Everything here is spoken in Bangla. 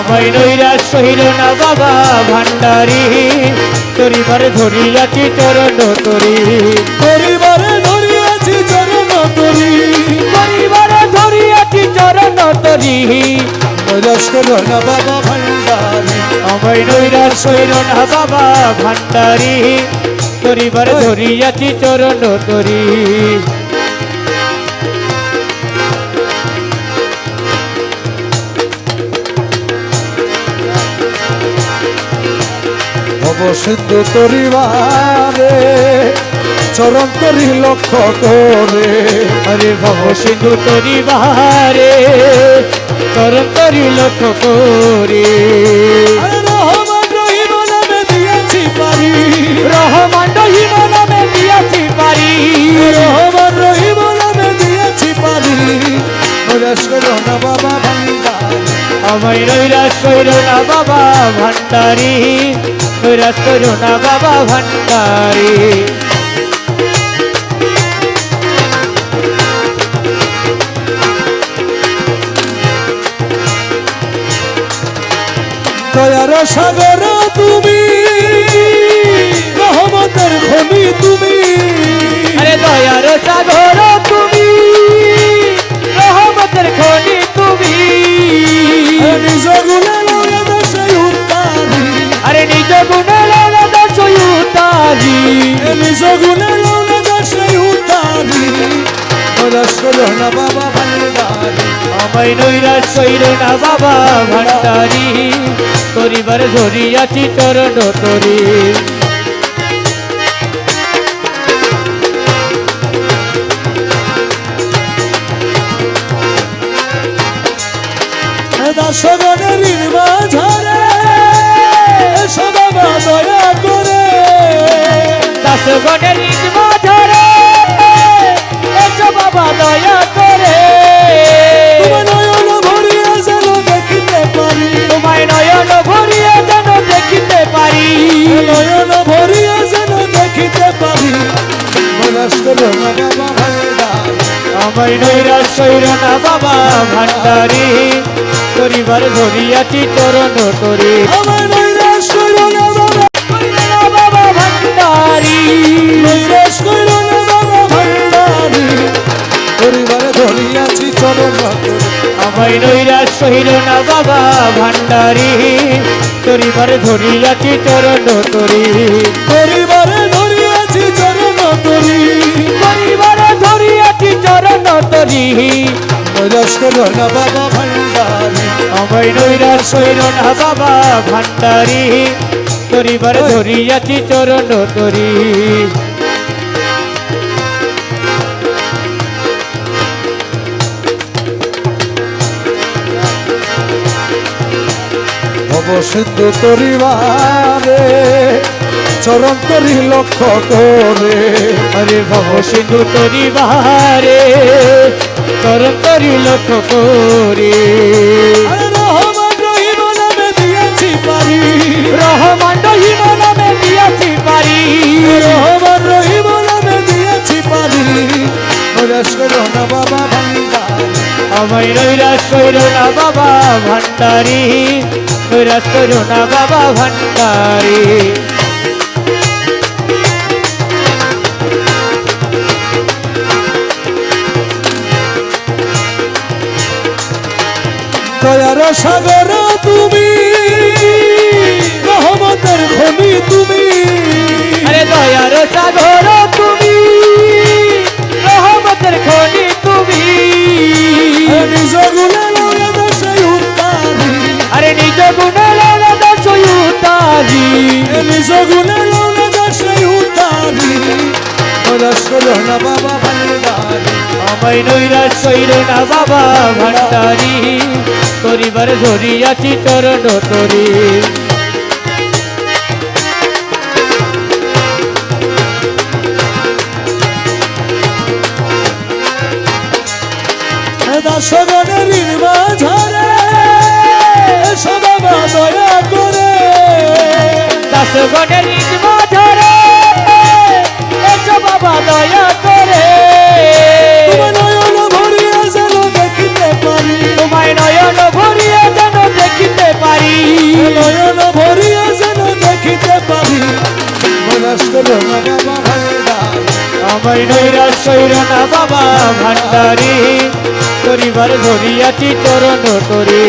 আমায় নৈরাশ সহিল না বাবা ভান্ডারী, তোরিবারে ধরিয়াছি চরণ তরি, পরিবারে ধরিয়াছি চরণ তরি, পরিবারে ধরিয়াছি চরণ তরি। নৈরাশ করো না বাবা ভান্ডারী, আমায় নৈরাশ সহিল না বাবা ভান্ডারী, তোরিবারে ধরিয়াছি চরণ তরি। ভব সিন্ধু তরিবারে চরণ তরি লক্ষ্য করে, আরে ভব সিন্ধু তরিবারে চরণ তরি লক্ষ্য করে। রহমান রহিম নামে দিয়েছি পারি, রহমান রহিম নামে দিয়েছি পারি, রহমান রহিম নামে দিয়েছি পারি। নৈরাশ করো না বাবা ভান্ডারী, আমায় নৈরাশ কইর না বাবা ভান্ডারী, নৈরাশ কইর না বাবা ভান্ডারী। দয়ার সাগর তুমি, রহমতের খনি তুমি, আরে দয়ার সাগর তুমি, রহমতের খনি তুমি। নিজ গুণে লৌলা দশাই উত্তারি, আরে নিজ গুণে লৌলা দশাই উত্তারি, নিজ গুণে লৌলা দশাই উত্তারি। নৈরাশ করো না বাবা ভান্ডারী, আমায় নৈরাশ কইর না বাবা ভান্ডারী, তোরিবার ধরিয়াছি চরণ তরি। দাসগণের মাঝারে এসো বাবা দয়া করে, দাসগণের মাঝারে এসো বাবা দয়া করে। তোমার নয়ন ভরিয়া যেন দেখিতে পারি, তোমায় নয়ন ভরিয়ে যেন দেখিতে পারি, নয়ন ভরিয়া যেন দেখিতে পারি। নৈরাশ করো না বাবা ভান্ডারী, আমায় নৈরাশ কইর না বাবা ভান্ডারী, তোরিবার ধরিয়াছি চরণ তরি। আমার নৈরাশ করো না বাবা, কইর না বাবা ভান্ডারী, নৈরাশ করো না বাবা ভান্ডারী। পরিবারে ধরিয়াছি চরণ তরি, আমায় নৈরাশ কইর না বাবা ভান্ডারী, তোরিবার ধরিয়াছি চরণ তরি। পরিবারে ধরিয়াছি চরণ তরি, পরিবারে ধরিয়াছি চরণ তরি। নৈরাশ করো না বাবা ভান্ডারী, আমায় নৈরাশ কইর না বাবা ভান্ডারী, তোরিবার ধরিয়াছি চরণ তরি। ভব সিন্ধু তরিবারে চরণ তরি লক্ষ্য করে, আরে ভব সিন্ধু তরিবারে চরণ তরি লক্ষ্য করে। রহমান রহিম নামে দিয়েছি পারি, রহমান রহিম নামে দিয়েছি পারি, রহমান রহিম নামে দিয়েছি পারি। নৈরাশ করো না বাবা ভান্ডারী, আমায় নৈরাশ কইর না বাবা ভান্ডারী, নৈরাশ কইর না বাবা ভান্ডারী। দয়ার সাগর তুমি, রহমতের খনি তুমি, আরে দয়ার সাগর তুমি, রহমতের খনি তুমি। নিজ গুণে লৌলা দশাই উত্তারি, আরে নিজ গুণে লৌলা দশাই উত্তারি, নিজ গুণে লৌলা দশাই উত্তারি। নৈরাশ করো না বাবা ভান্ডারী, আমায় নৈরাশ কইর না বাবা ভান্ডারী, তোরিবার ধরিয়াছি চরণ তরি। দাসগণের মাঝারে এসো বাবা দয়া করে, দাসগণের মাঝারে এসো বাবা দয়া করে। তোমার নয়ন ভরিয়া যেন দেখিতে পারি, তোমায় নয়ন ভরিয়ে যেন দেখিতে পারি, আমার নৈরাশ কইর না বাবা ভান্ডারি, পরিবার ধরিয়াছি চরণ তরি।